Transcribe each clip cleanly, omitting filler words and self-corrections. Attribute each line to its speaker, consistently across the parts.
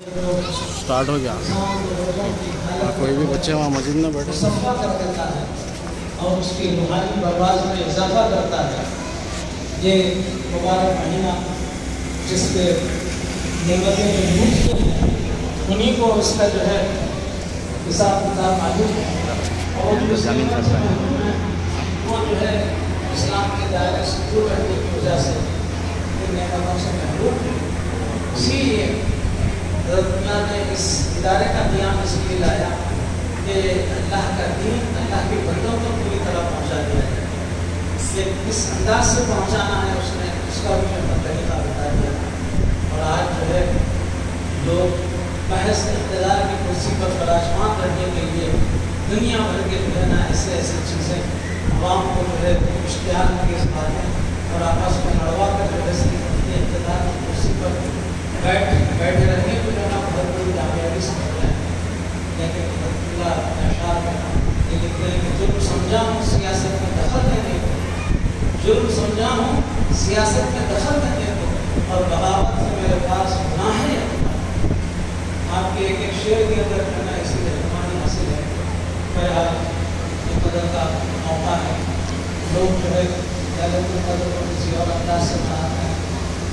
Speaker 1: Start ہو گیا اور کوئی بھی بچے وہاں مسجد میں بیٹھے
Speaker 2: صفا کر دیتا ہے اور اس کی روحانی پرواز میں اضافہ کرتا ہے۔ یہ مبارک مہینہ جس کے نعمتیں جو مفت ہیں انہیں کو اس کا جو ہے حساب کتاب معلوم ہے، اور جو زمین کرتا ہے وہ جو ہے اسلام کے دائرے سے دور رہنے کی وجہ سے ان نعمتوں سے محروم ہے۔ اسی لیے حضرت اللہ نے اس ادارے کا قیام اس لیے لایا کہ اللہ کا دین اللہ کے بندوں کو پوری طرح پہنچا دیا جائے۔ یہ کس انداز سے پہنچانا ہے اس نے اس کا بھی ہمیں طریقہ بتا دیا، اور آج جو ہے لوگ محض اقتدار کی کرسی پر براجمان رہنے کے لیے دنیا بھر کے جو ہے نا ایسے ایسے چیزیں عوام کو جو ہے اشتہار کی اس باتیں اور آپس میں لڑوا کر جو ہے صرف اقتدار کی کرسی پر بیٹھے رہنے کو جو ہے نا بہت بڑی کامیابی سمجھ رہے ہیں۔ لیکن اللہ اپنے اشعار میں یہ لکھتے ہیں کہ جرم سمجھا ہوں سیاست میں دخل دینے کو، جرم سمجھا ہوں سیاست میں دخل دینے کو، اور بغاوت سے میرے پاس گناہ ہے۔ آپ کے ایک ایک شعر کے اندر کرنا اسی رحمانی حاصل ہے۔ بہرحال یہ قدر کا موقع ہے، لوگ جو ہے للت القدر کو کسی اور انداز سے مناتے ہیں،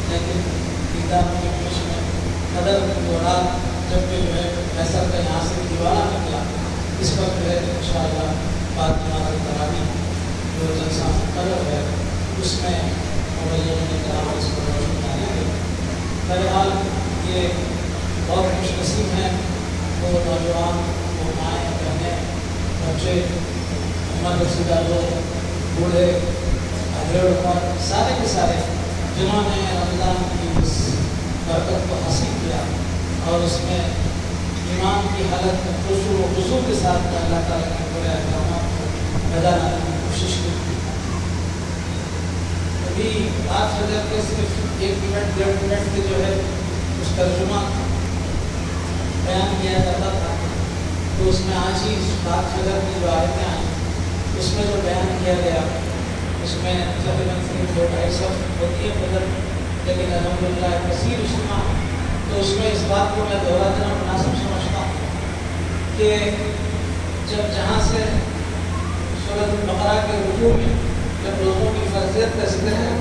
Speaker 2: لیکن کتاب کے پیش میں قدر کی رات جب کہ جو ہے فیصل کا یہاں سے دیوانہ نکلا، اس پر جو ہے انشاءاللہ بعد ہماری تراویح جو جلسہ مقرر ہے اس میں مبلغین کرام اس کو روشن کریں گے۔ بہرحال یہ بہت خوش نصیب ہیں وہ نوجوان، وہ مائیں بہنیں، بچے، عمر رسیدہ لوگ، بوڑھے، اگڑ عمر، سارے کے سارے جنہوں نے رمضان کی اس برکت کو حاصل کیا اور اس میں ایمان کی حالت میں خشوع و خضوع کے ساتھ اللہ تعالیٰ کے بڑے احکامات کو ادا کرنے کی کوشش کی۔ ابھی آج فجر کے صرف 1 منٹ 1.5 منٹ کے جو ہے اس ترجمہ بیان کیا جاتا تھا، تو اس میں آج ہی بات فجر کی جو آیتیں آئیں اس میں جو بیان کیا گیا اس میں تقریباً 2-2.5 صفحے ہوتی ہے فجر، لیکن الحمدللہ کثیر اجتماع، تو اس میں اس بات کو میں دوہرا دینا مناسب سمجھتا ہوں کہ جب جہاں سے سورۃ البقرہ کے رکوع میں جب روزوں کی فرضیت کا ذکر ہے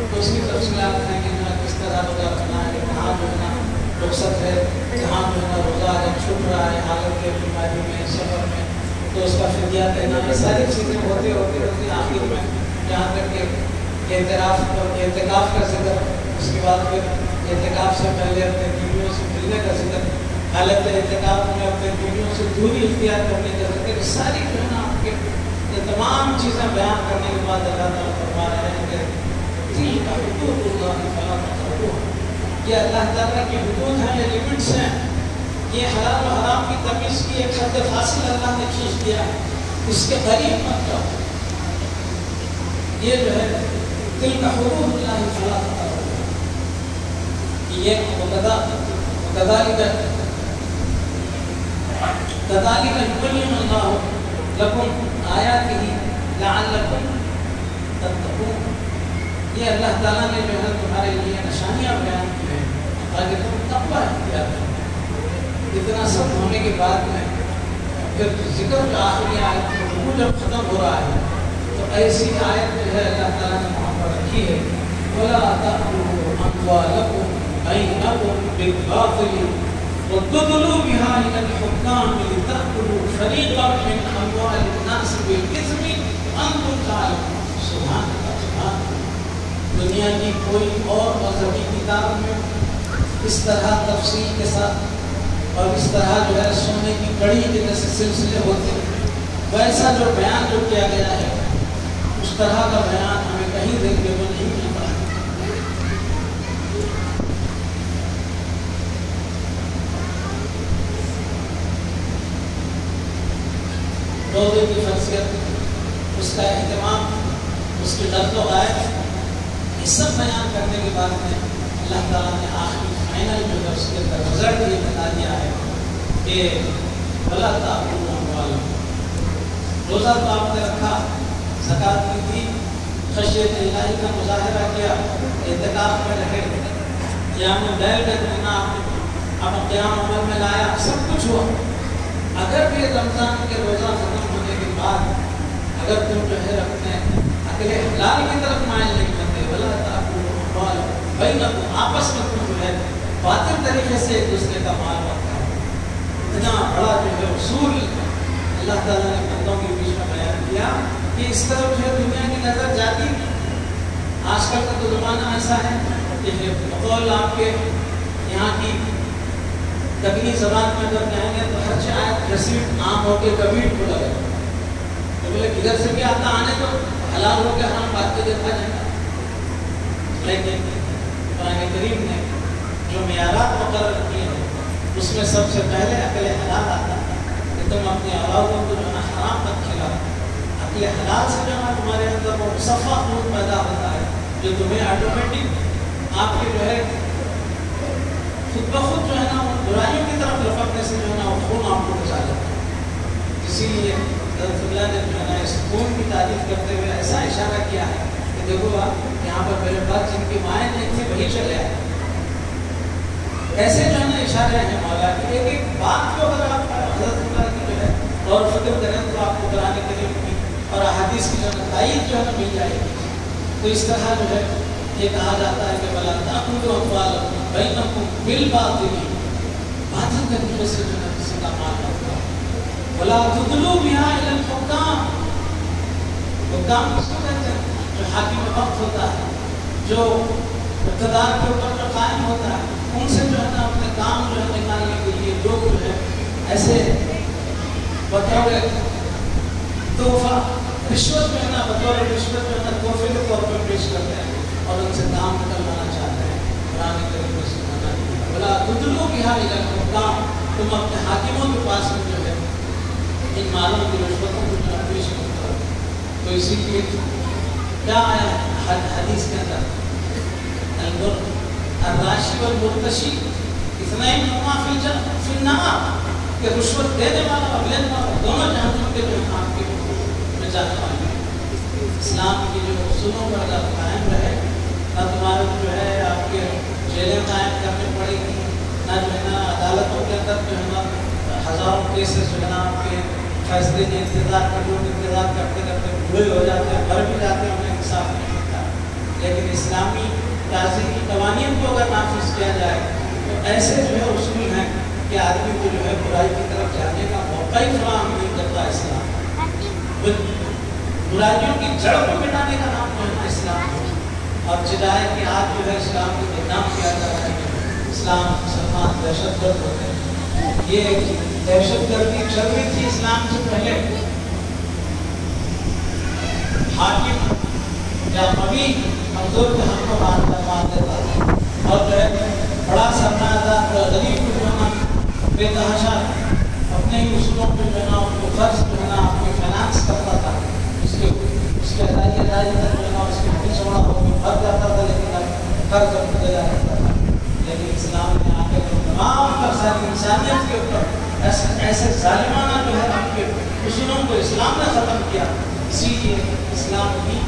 Speaker 2: تو اس کی تفصیلات ہیں کہ کس طرح روزہ رکھنا ہے، کہاں جو ہے نا رخصت ہے، کہاں جو ہے نا روزہ جب چھوٹ رہا ہے حالت کے بیماری میں سفر میں تو اس کا فدیہ دینا، یہ ساری چیزیں ہوتے آخر میں جہاں تک کہ اعتکاف کا ذکر، اس کے بعد پھر اعتکاف سے پہلے اپنے بیویوں سے ملنے کا ذکر، حالت اعتکاف میں اپنے بیویوں سے دوری اختیار کرنے کا ذکر، ساری جو ہے نا آپ کے یہ تمام چیزیں بیان کرنے کے بعد اللہ تعالیٰ فرما رہے ہیں کہ تلک حدود اللہ فلا تقربوها، یہ اللہ تعالیٰ کی حدود ہیں، یہ لیمٹس ہیں، یہ حلال و حرام کی تمیز کی ایک حد فاصل اللہ نے کھینچ دیا ہے، اس کے قریب مت جاؤ۔ یہ جو ہے تلک حدود اللہ فلا تقربوها، یہ کذالک یبین اللہ لکم آیاتہ لعلکم تتقون، یہ اللہ تعالیٰ نے جو ہے تمہارے لیے نشانیاں بیان کی ہیں تاکہ تم تقویٰ اختیار کرو۔ اتنا سب ہونے کے بعد میں پھر ذکر جو آخری آیت میں جب ختم ہو رہا ہے تو ایسی آیت جو ہے اللہ تعالیٰ نے وہاں پر رکھی ہے، وَلَا تَأْكُلُوا أَمْوَالَكُمْ بَيْنَكُمْ بِالْبَاطِلِ وَتُدْلُوا بِهَا إِلَى الْحُكَّامِ لِتَأْكُلُوا فَرِيقًا مِنْ أَمْوَالِ النَّاسِ بِالْإِثْمِ وَأَنْتُمْ تَعْلَمُونَ۔ سبحان اللہ، سبحان اللہ۔ دنیا کی کوئی اور مذہبی کتاب میں اس طرح تفصیل کے ساتھ اور اس طرح جو ہے سونے کی کڑی کے جیسے سلسلے ہوتے ہیں، ویسا جو بیان جو کیا گیا ہے اس طرح کا بیان ہمیں کہیں دیکھنے کو نہیں ملتا ہے۔ روزے کی فرضیت، اس کا اہتمام، اس کی لفظ و غائب، یہ سب بیان کرنے کے بعد میں اللہ تعالیٰ نے آخری فائنل جو ہے اس کے اندر رزلٹ یہ بتا دیا ہے کہ وَلَا تَأْكُلُوا أَمْوَالَكُمْ، روزہ تو آپ نے رکھا، زکوٰۃ کی دی، خشیت الہی کا مظاہرہ کیا، اعتکاف میں رہے، قیام اللیل کا اتنا اب قیام عمل میں لایا، سب کچھ ہوا، اگر بھی رمضان کے روزہ ختم ہونے کے بعد اگر تم جو ہے اپنے اکلے حلال کی طرف مائل نہیں کرتے، ولا تاکلوا اموالکم بینکم، آپس میں تم جو ہے باطل طریقے سے ایک دوسرے کا مال مت کھاؤ. اتنا بڑا جو ہے اصول اللہ تعالیٰ نے بندوں کے بیچ میں بیان کیا کہ اس طرف جو ہے دنیا کی نظر جاتی نہیں. آج کل کا تو زمانہ ایسا ہے کہ بقول آپ کے یہاں کی دکنی زبان میں اگر کہیں گے تو ہر چاہے رسیٹ عام ہو کے کبیٹ کو لگے تو بولے کدھر سے بھی آتا آنے تو حلال ہو کے ہم بات کے دیکھا جائے گا. لیکن قرآن کریم نے جو معیارات مقرر کیے ہیں اس میں سب سے پہلے عقل حلال آتا ہے کہ تم اپنے اولادوں کو جو ہے حرام مت کھلاؤ. عقل حلال سے جو ہے تمہارے اندر وہ مصفا خون پیدا ہوتا ہے جو تمہیں آٹومیٹک آپ کے جو ہے خود بخود جو ہے نا ان برائیوں کی طرف لپکنے سے جو ہے نا وہ خون آپ کو بچا لیتا ہے. اسی لیے حضرت اللہ نے جو ہے نا اس خون کی تعریف کرتے ہوئے ایسا اشارہ کیا ہے کہ دیکھو آپ یہاں پر میرے پاس جن کی مائیں نہیں تھی وہی چلے آئے. ایسے جو ہے نا اشارے ہیں مولا کہ ایک ایک بات کو اگر آپ حضرت اللہ کی جو ہے اور فکر کریں تو آپ کو قرآن کریم کی اور احادیث کی جو ہے تائید جو ہے نا مل جائے گی. تو اس طرح جو ہے یہ کہا جاتا ہے کہ وَلَا تَأْكُلُوا أَمْوَالَكُمْ بَيْنَكُمْ بِالْبَاطِلِ، باطل طریقے سے جو ہے کسی کا مال مت کھاؤ. وَلَا تُدْلُوا بِهَا إِلَى الْحُكَّامِ، حکام کس کو کہتے ہیں؟ جو حاکم وقت ہوتا ہے، جو اقتدار کے اوپر جو قائم ہوتا ہے، ان سے جو ہے نا اپنے کام جو ہے نکالنے کے لیے لوگ جو ہے ایسے بطور تحفہ رشوت جو ہے نا بطور رشوت جو ہے نا تحفے کے طور پر پیش کرتے ہیں اور ان سے کام نکلوانا چاہتے ہیں. قرآن کریم میں سنانا ولا تدلوا بها الى الحكام، تم اپنے حاکموں کے پاس میں جو ہے ان مالوں کی رشوتوں کو جو پیش کرتے ہو. تو اسی لیے کیا آیا حدیث کے اندر الراشی والمرتشی اثنین ہما فی النار، کہ رشوت دینے والا اور لینے والا دونوں جہنم کے جو آپ کے میں جانے والے. اسلام کی جو اصولوں پر اگر قائم رہے نہ تمہارے جو ہے آپ کے جیلیں قائم کرنے پڑے گی، نہ جو ہے نا عدالتوں کے اندر جو ہے نا ہزاروں کیسز جو ہے نا آپ کے فیصلے کے انتظار کر لوگ انتظار کرتے کرتے بوڑھے ہو جاتے ہیں، مر بھی جاتے ہیں، انہیں انصاف نہیں ملتا. لیکن اسلامی تعزیری قوانین کو اگر نافذ کیا جائے تو ایسے جو ہے اصول ہیں کہ آدمی کو جو ہے برائی کی طرف جانے کا موقع ہی فراہم نہیں کرتا اسلام. برائیوں کی جڑ کو مٹانے کا نام جو ہے اسلام ہے. اور چلائے کہ آج جو ہے اسلام کو بدنام کیا جاتا ہے کہ اسلام مسلمان دہشت گرد ہوتے ہیں. یہ دہشت گردی چل رہی تھی اسلام سے پہلے. حاکم یا قوی کمزور کے ہم کو مان دیتا تھا اور جو ہے بڑا سرمایہ دار غریب کو جو ہے نا بے تحاشا اپنے ہی اصولوں پہ جو ہے نا ان کو قرض جو ہے نا آپ کو فائنانس کرتا تھا. اس کے ادائی تک جو ہے نا اس کے پھر چوڑا ہو کے بھر جاتا تھا لیکن قرض اپنے دیا کرتا تھا. لیکن اسلام نے آ کے تمام پر ساری انسانیت کے اوپر ایسے ظالمانہ جو ہے آپ کے اصولوں کو اسلام نے ختم کیا. اسی لیے اسلام کی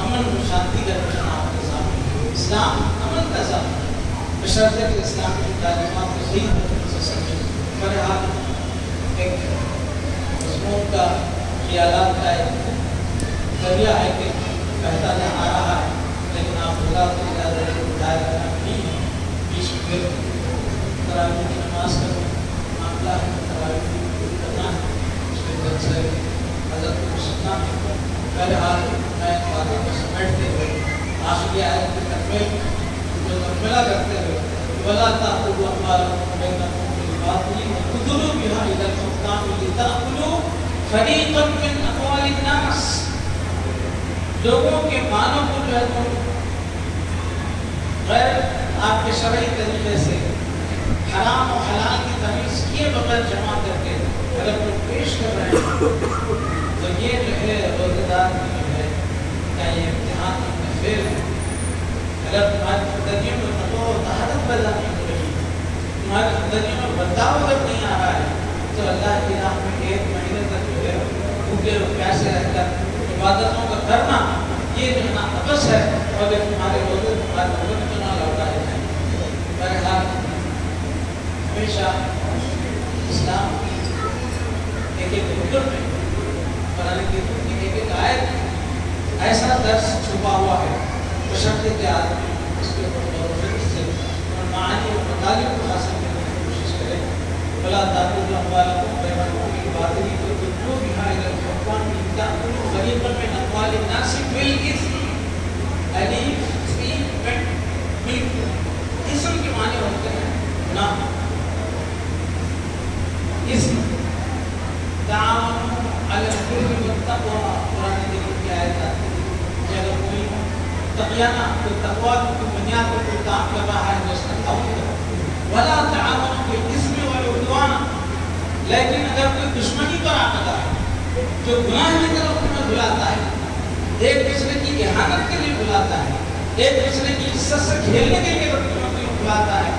Speaker 2: امن و شانتی کا مشن آپ کے سامنے. اسلام امن کا ذات ہے بشرطے کہ اسلام کی تعلیمات کو صحیح طریقے سے سمجھے. بہرحال ایک مضمون کا خیالات کا ایک ذریعہ ہے کہ بہتا جا آ رہا ہے لیکن آپ اللہ کو زیادہ اٹھائے رکھنا نہیں ہے. بیچ میں تراویح کی نماز کا معاملہ ہے، تراویح کی کرنا ہے، اس میں دل سے حضرت کو سننا ہے. بہرحال میں باتوں کو سمیٹتے ہوئے آخری آیت کی تکمیلہ کرتے ہوئے وَلَا تَأْكُلُوا أَمْوَالَكُمْ بَيْنَكُمْ بِالْبَاطِلِ وَتُدْلُوا بِهَا إِلَى الْحُكَّامِ لِتَأْكُلُوا فَرِيقًا مِنْ أَمْوَالِ النَّاسِ، لوگوں کے مالوں کو جو ہے تم غیر آپ کے شرعی طریقے سے حرام و حلال کی تمیز کیے بغیر جمع کر کے اگر تم پیش کر رہے ہیں تو یہ جو ہے روزہ دار کی جو ہے کیا یہ امتحان میں فیل ہے. اگر تمہاری زندگیوں میں نقو و طہارت پیدا نہیں ہو رہی، تمہاری زندگیوں میں بدلاؤ اگر نہیں آ رہا ہے تو اللہ کی راہ میں ایک مہینے تک جو ہے بھوکے اور پیاسے رہ کر عبادتوں کا کرنا یہ جو ہے نا نقص ہے. اور اگر تمہارے روزے تمہارے روزے میں جو نہ لوٹائے جائیں. بہرحال ہمیشہ اسلام ایک ایک رکن میں قرآن کریم کی ایک ایک آیت ایسا درس چھپا ہوا ہے بشرطے کہ آدمی اس کے اوپر غور و فکر سے اور معانی اور مطالب کو حاصل کرنے کی کوشش کرے. فلا تأكلوا أموالكم بينكم بالباطل وتدلوا بها إلى الحكام لتأكلوا فريقا من أموال الناس بالإثم. ألف اسم کے معنی ہوتے ہیں گناہ. اسم تعاون علی البر والتقوى قرآن کریم کی آیت آتی ہے کہ اگر کوئی تقیانہ کوئی تقوی کی بنیاد پر کوئی کام کر رہا ہے تو اس کا تعاون کرو. ولا تعاون بالاسم والعدوان. لیکن اگر کوئی دشمنی پر عقیدہ ہے جو گناہ کی طرف تمہیں بلاتا ہے ایک دوسرے کی احانت کے لیے بلاتا ہے ایک دوسرے کی عزت سے کھیلنے کے لیے تمہیں بلاتا ہے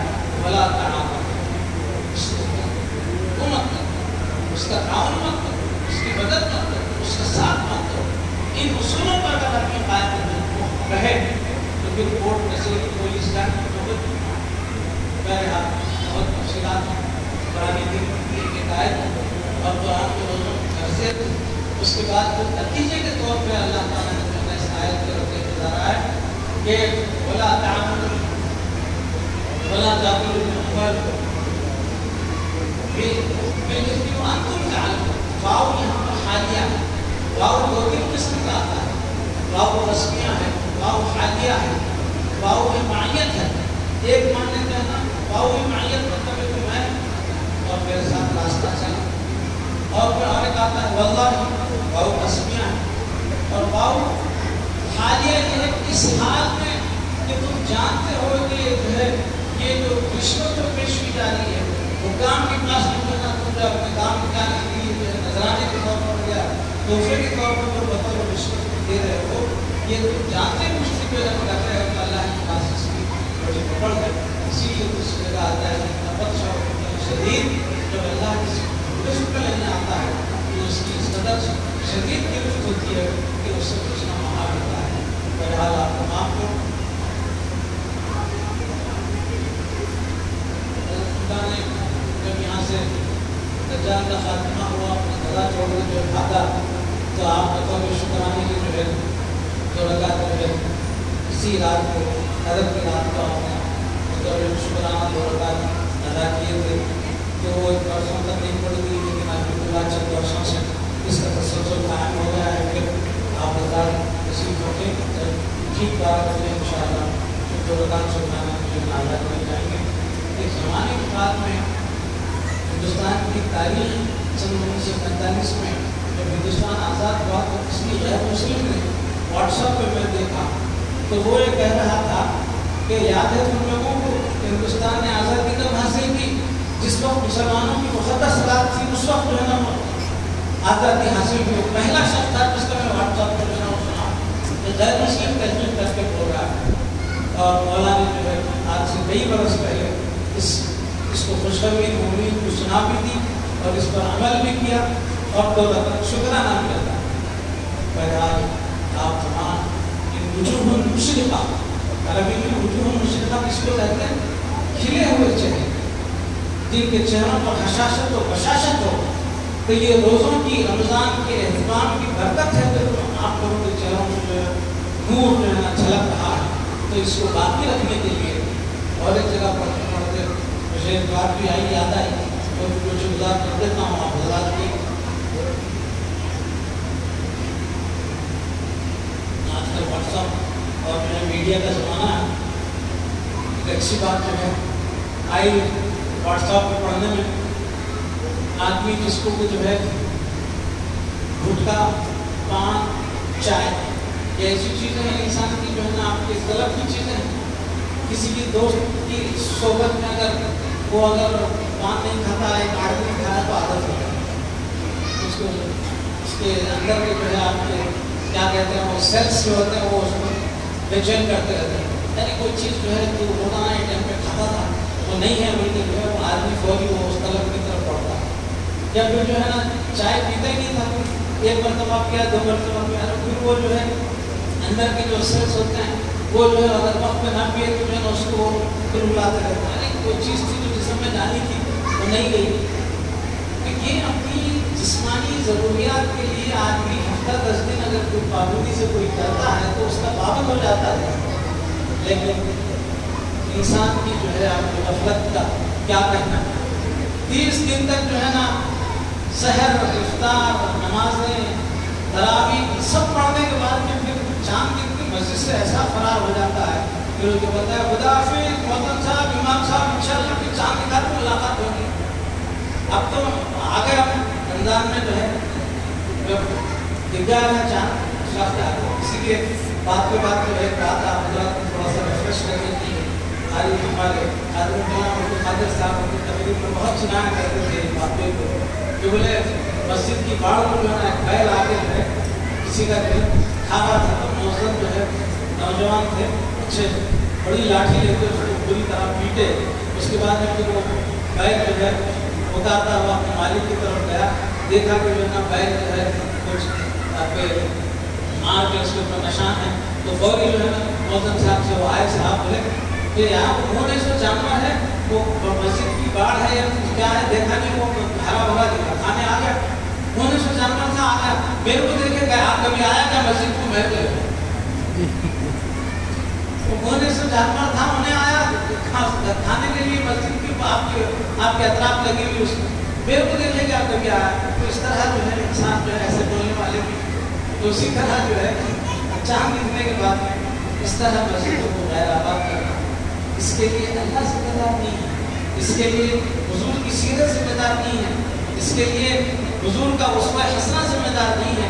Speaker 2: ولا تعاون مت کرو اس کا تعاون مت کرو اس کی مدد مت کرو اس کا ساتھ مت کرو. ان اصولوں پر اگر اپنی قائم رہے تو پھر کورٹ کچہری پولیس کا بہرحال بہت تفصیلات قرآن کریم کی ایک آیت اور قرآن کے حیثیت. اس کے بعد پھر نتیجے کے طور پہ اللہ تعالیٰ نے اس آیت کے رکھے گزارا ہے کہ ولا تعاون ولا تأكلوا أموالكم بالإثم وأنتم تعلمون. واو یہاں پر حالیہ ہے. واو دو تین قسم کا آتا ہے. واو رسمیہ ہے, واو حالیہ ہے, واو معیت ہے. ایک مان لیتے ہیں نا واو معیت مطلب ہے کہ میں اور میرے ساتھ راستہ چلا. اور پھر اور ایک آتا ہے واللہ, واو رسمیہ ہے. اور واو حالیہ یہ ہے اس حال میں کہ تم جانتے ہو کہ جو ہے یہ جو رشوت جو پیش کی جا رہی ہے وہ کام کے پاس نکلنا تم جو اپنے کام نکالنے کے لیے نذرانے کے طور پر یا تحفے کے طور پر جو بطور رشوت دے رہے ہو یہ تم جانتے مجھ سے جو کر رہے ہو کہ اللہ کے پاس اس کی بڑی پکڑ ہے. اسی لیے اس جگہ آتا ہے کہ شدید جب اللہ کی رزق لینے آتا ہے تو اس کی اس قدر شدید گرفت ہوتی ہے کہ اس سے بچنا محال ہوتا ہے. بہرحال آپ تمام کو خدا نے جب یہاں سے دجال کا خاتمہ ہوا اپنا گلا چھوڑ کر جو بھاگا تو آپ بطور شکرانے کی جو ہے جو لگا جو ہے اسی رات کو حضرت کی رات کو آپ نے بطور شکرانہ دو رکعت ادا کیے تھے. تو وہ ایک برسوں تک نہیں پڑ گئی لیکن الحمد للہ چند برسوں سے اس کا تسلسل قائم ہو گیا ہے. پھر آپ بازار رسیو ہو کے ٹھیک 12 بجے ان شاء اللہ جو رکعت شکرانہ جو ادا کرے جائیں گے. ایک زمانے کے بعد میں ہندوستان کی تاریخ سن 1945 میں جب ہندوستان آزاد ہوا تو کسی غیر مسلم نے واٹس ایپ پہ میں دیکھا تو وہ یہ کہہ رہا تھا کہ یاد ہے تم لوگوں کو کہ ہندوستان نے آزادی کب حاصل کی جس وقت مسلمانوں کی مقدس رات تھی اس وقت جو ہے نا آزادی حاصل ہوئی. پہلا شخص تھا جس کا میں واٹس ایپ پر جو ہے سنا کہ غیر مسلم تجویز کر کے بول رہا ہے. اور مولانا نے جو ہے آج سے کئی برس پہلے اس کو خوشخبری امید کو سنا بھی دی اور اس پر عمل بھی کیا اور دو رکعت شکرانہ بھی ادا. بہرحال آپ تمام ان وجوہ مشرقہ عربی میں وجوہ مشرقہ کس کو کہتے ہیں؟ کھلے ہوئے چہرے جن کے چہروں پر حشاشت و بشاشت ہو. تو یہ روزوں کی رمضان کے اہتمام کی برکت ہے کہ آپ لوگوں کے چہروں میں جو ہے نور جو ہے نا جھلک رہا ہے. تو اس کو باقی رکھنے کے لیے اور ایک جگہ پڑھتے پڑھتے مجھے ایک بات بھی آئی یاد آئی اور کچھ گزار کر دیتا ہوں آپ حضرات کی. آج کل واٹس ایپ اور جو ہے میڈیا کا زمانہ ہے. ایک اچھی بات جو ہے آئی واٹس ایپ پہ پڑھنے میں آدمی جس کو جو ہے گٹکا پان چائے یہ ایسی چیزیں ہیں انسان کی جو ہے نا آپ کی طلب کی چیزیں ہیں. کسی کی دوست کی صحبت میں اگر وہ اگر پان نہیں کھاتا ہے کاٹ نہیں کھایا تو عادت ہو جائے اس کے اندر کے جو ہے آپ کے کیا کہتے ہیں وہ سیلس جو ہوتے ہیں وہ اس کو بے چین کرتے رہتے ہیں. یعنی کوئی چیز جو ہے تو روزانہ ایک ٹائم پہ کھاتا تھا وہ نہیں ہے بلکہ جو ہے وہ آدمی فوری وہ اس طلب کی طرف پڑتا ہے. یا پھر جو ہے نا چائے پیتا ہی نہیں تھا ایک مرتبہ کیا دو مرتبہ کیا پھر وہ جو ہے اندر کے جو سیلس ہوتے ہیں وہ جو ہے اگر وقت پہ نہ پیے تو جو ہے نا اس کو پھر بلاتے رہتے ہیں. کوئی چیز تھی جو جسم میں جانی تھی وہ نہیں گئی کہ یہ اپنی جسمانی ضروریات کے لیے آدمی ہفتہ 10 دن اگر کوئی پابندی سے کوئی کرتا ہے تو اس کا پابند ہو جاتا ہے، لیکن انسان کی جو ہے آپ کی غفلت کا کیا کہنا ہے۔ 30 دن تک جو ہے نا سحر افطار نمازیں تراویح سب پڑھنے کے بعد میں پھر چاند دن کی مسجد سے ایسا فرار ہو جاتا ہے پھر وہ بتا ہے خدا حافظ محترم صاحب امام صاحب انشاءاللہ پھر چاند کے گھر میں ملاقات ہوگی۔ اب تو آ گیا رمضان میں جو ہے دکھ گیا ہے چاند شخص ہے، اسی لیے بات کے بعد جو ہے کہا تھا حضرات تھوڑا سا ریفریش کرنے کی تاریخ ہمارے قادر صاحب اپنی تقریر میں بہت سنایا کرتے تھے باتیں کو جو بولے مسجد کی باڑ کو جو ہے بیل آ کے جو ہے کسی کا جو ہے کھاوا تھا تو موزن جو ہے نوجوان تھے اچھے بڑی لاٹھی لے کے اس کو پوری طرح پیٹے، اس کے بعد میں پھر وہ بیل جو ہے اتارتا ہوا اپنے مالک کی طرف گیا، دیکھا کہ جو ہے نا بیل جو ہے کچھ پہ مار کے اس کے اوپر نشان ہے تو فوری جو ہے نا موزن صاحب سے وہ آئے صاحب بولے کہ یہاں انہوں نے جو جانور ہے وہ مسجد کی باڑ ہے یا کیا ہے دیکھا نہیں، وہ ہرا بھرا دکھا کھانے آ گیا، انہوں نے جو جانور تھا آ گیا میرے کو دیکھے کہ آپ کبھی آیا کیا مسجد کو محل گئے انہوں نے جو جانور تھا انہیں آیا کھانے کے لیے مسجد کی آپ کے اطراف لگی ہوئی اس میں میرے کو دیکھے کہ آپ کبھی آیا، تو اس طرح جو ہے انسان جو ہے ایسے بولنے والے بھی تو اسی طرح جو ہے چاند دکھنے کے بعد میں اس طرح مسجدوں کو غیر آباد کرنا اس کے لیے اللہ ذمہ دار نہیں ہے، اس کے لیے حضور کی سیرت ذمہ دار نہیں ہے، اس کے لیے حضور کا اسوہ حسنہ ذمہ دار نہیں ہے،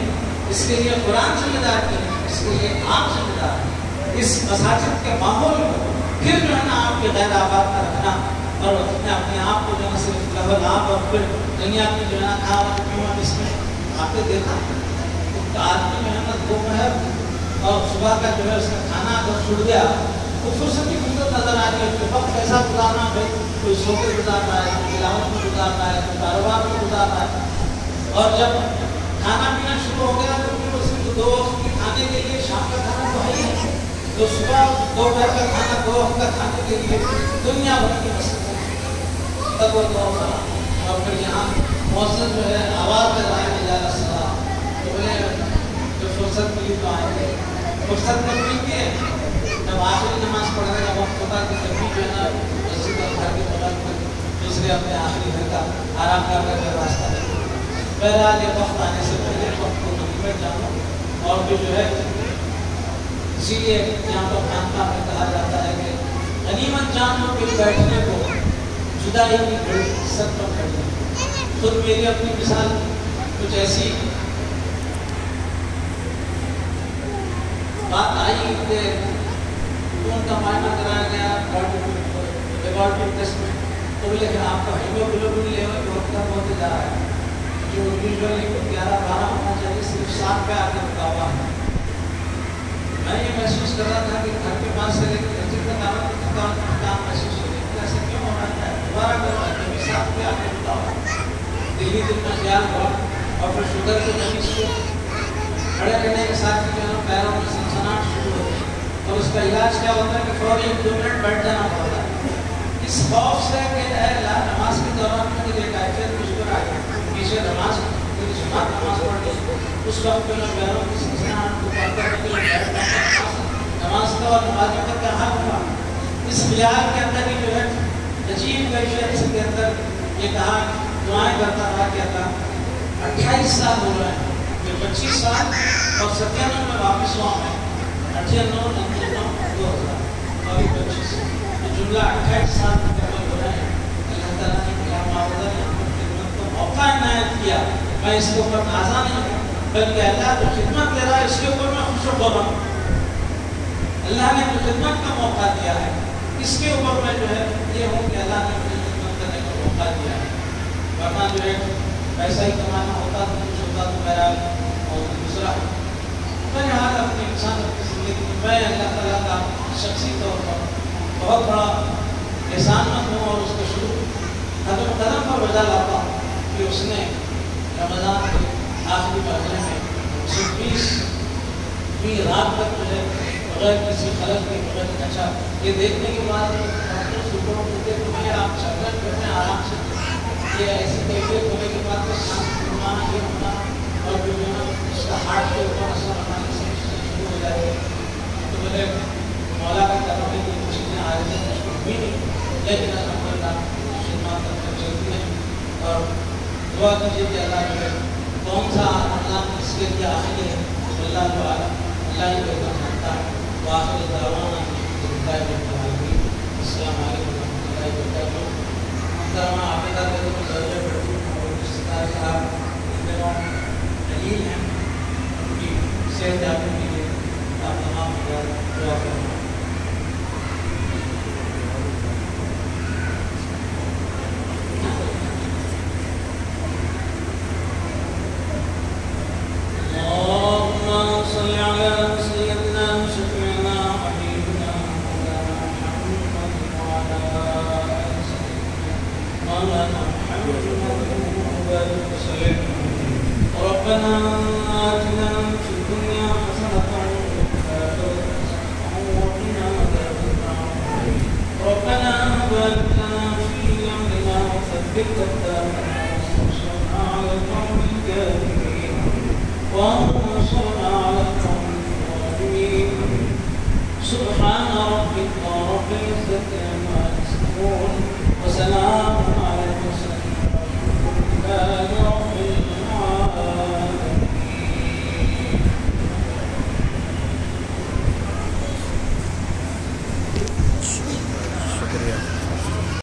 Speaker 2: اس کے لیے قرآن ذمہ دار نہیں ہے، اس کے لیے آپ ذمہ دار ہیں۔ اس مساجد کے ماحول کو پھر جو ہے نا آپ کے غیر آباد کا رکھنا اور اپنے آپ کو جو ہے صرف لہو لعب اور پھر دنیا کی جو ہے نا کھانا پینا اس میں آپ نے دیکھا تو آدمی جو ہے نا دوپہر اور صبح کا جو ہے اس کا کھانا اگر چھوٹ گیا تو فرصت کی فرصت نظر آ رہی ہے کہ وقت کیسا گزارنا ہے، کوئی سو کے گزارنا ہے، کوئی تلاوت میں گزارنا ہے، کوئی کاروبار میں گزارنا ہے، اور جب کھانا پینا شروع ہو گیا تو پھر اس میں 2 وقت کے کھانے کے لیے شام کا کھانا تو ہے ہی ہے، تو صبح دوپہر کا کھانا 2 وقت کا کھانے کے لیے دنیا بھر کی مسئلہ تب وہ دعا اور پھر یہاں موسم جو ہے آواز لگائے گا جا رہا تو بولے جو فرصت ملی تو آئیں گے، فرصت میں ملتی ہے جب آخری نماز پڑھنے کا وقت ہوتا ہے تو جب بھی جو ہے نا مسجد اور گھر کے بغل پر دوسرے اپنے آخری گھر کا آرام کرنے کا راستہ ہے۔ بہرحال یہ وقت آنے سے پہلے وقت کو غنیمت جانو اور جو ہے اسی لیے یہاں پر خانقاہ میں کہا جاتا ہے کہ غنیمت جان لو پھر بیٹھنے کو جدائی کی گھڑی سب پر کھڑی۔ خود میری اپنی مثال کچھ ایسی بات آئی کہ ان کا معائنہ کرایا گیا لیبارٹری ٹیسٹ میں تو بولے کہ آپ کا ہیموگلوبن لیول بہت کم ہوتے جا رہا ہے، جو یوزلی 11-12 ہونا چاہیے صرف 7 پہ آ کے رکا ہوا ہے۔ میں یہ محسوس کر رہا تھا کہ گھر کے پاس سے لے کے مسجد میں کام محسوس ہو رہی ہے، ایسا کیوں ہو رہا ہے؟ دوبارہ کروا کبھی 7 پہ آ کے رکا ہوا دلی دل میں خیال ہوا اور پھر شوگر کے مریض کو کھڑے رہنے کے ساتھ جو ہے پیروں میں سنسناہٹ شروع ہو گئی اور اس کا علاج کیا ہوتا ہے کہ فوری 2 منٹ بیٹھ جانا پڑتا ہے اس خوف سے کہ اے اللہ نماز کے دوران میں مجھے کیفیت مجھ پر آئی پیچھے نماز میری جماعت نماز پڑھ گئی اس وقت میں پیروں کی سنسناہٹ کو پڑھ کر کے نماز کا اور نمازوں کا کیا حال ہوا۔ اس خیال کے اندر ہی جو ہے عجیب کیفیت کے اندر یہ کہا دعائیں کرتا رہا کہ اللہ 28 سال ہو رہے ہیں پھر 25 سال اور 97 میں واپس ہوا میں 98 99 2000 اور 25 یہ جملہ 28 سال مکمل ہو رہے ہیں۔ اللہ تعالیٰ نے کیا معاوضہ نے ہم خدمت کو موقع عنایت کیا، میں اس کے اوپر نازا نہیں ہوں بلکہ اللہ جو خدمت دے رہا ہے اس کے اوپر میں خوش و خرم ہوں۔ اللہ نے جو خدمت کا موقع دیا ہے اس کے اوپر میں جو ہے یہ ہوں کہ اللہ نے مجھے خدمت کرنے کا موقع دیا ہے، ورنہ جو ہے پیسہ ہی کمانا ہوتا تو کچھ ہوتا تو میرا اور دوسرا میں یہاں اپنی انسان اپنی زندگی میں میں اللہ تعالیٰ کا شخصی طور پر بہت بڑا احسان مند ہوں اور اس کو شروع قدم قدم پر وجہ لاتا ہوں کہ اس نے رمضان کے آخری مہینے میں 20 رات تک جو ہے بغیر کسی خلل کے بغیر اچھا یہ دیکھنے کے بعد ڈاکٹر صبح ہوتے تو میں آپ چل رہے ہیں آرام سے یہ ایسی کیفیت ہونے کے بعد شانت ہونا یہ ہونا اور جو ہے نا اس کا ہارٹ کے اوپر اثر آنا سے شروع ہو جائے تو بولے مولا کی طرف سے کوئی چیزیں آ رہی ہیں اس کو ہوئی نہیں لیکن الحمدللہ خدمات تک چلتی ہیں اور دعا کیجیے کہ اللہ جو ہے کون سا اللہ اس کے لیے آخری ہے اللہ جو اللہ ہی بہتر کرتا ہے واخر دعوانا السلام علیکم ورحمۃ اللہ وبرکاتہ. محترمہ عابدہ بیگم زوجہ بڑی اور ستار صاحب ان دنوں دلیل ہیں ان کی صحت یابی کے لیے آپ تمام دعا کریں. اللهم صل على سيدنا وشفيعنا وحبيبنا مولانا محمد وبارك وسلم. ربنا آتنا في الدنيا حسنة وفي الآخرة حسنة وقنا عذاب النار. ربنا بارك لنا في أمرنا وثبت أقدامنا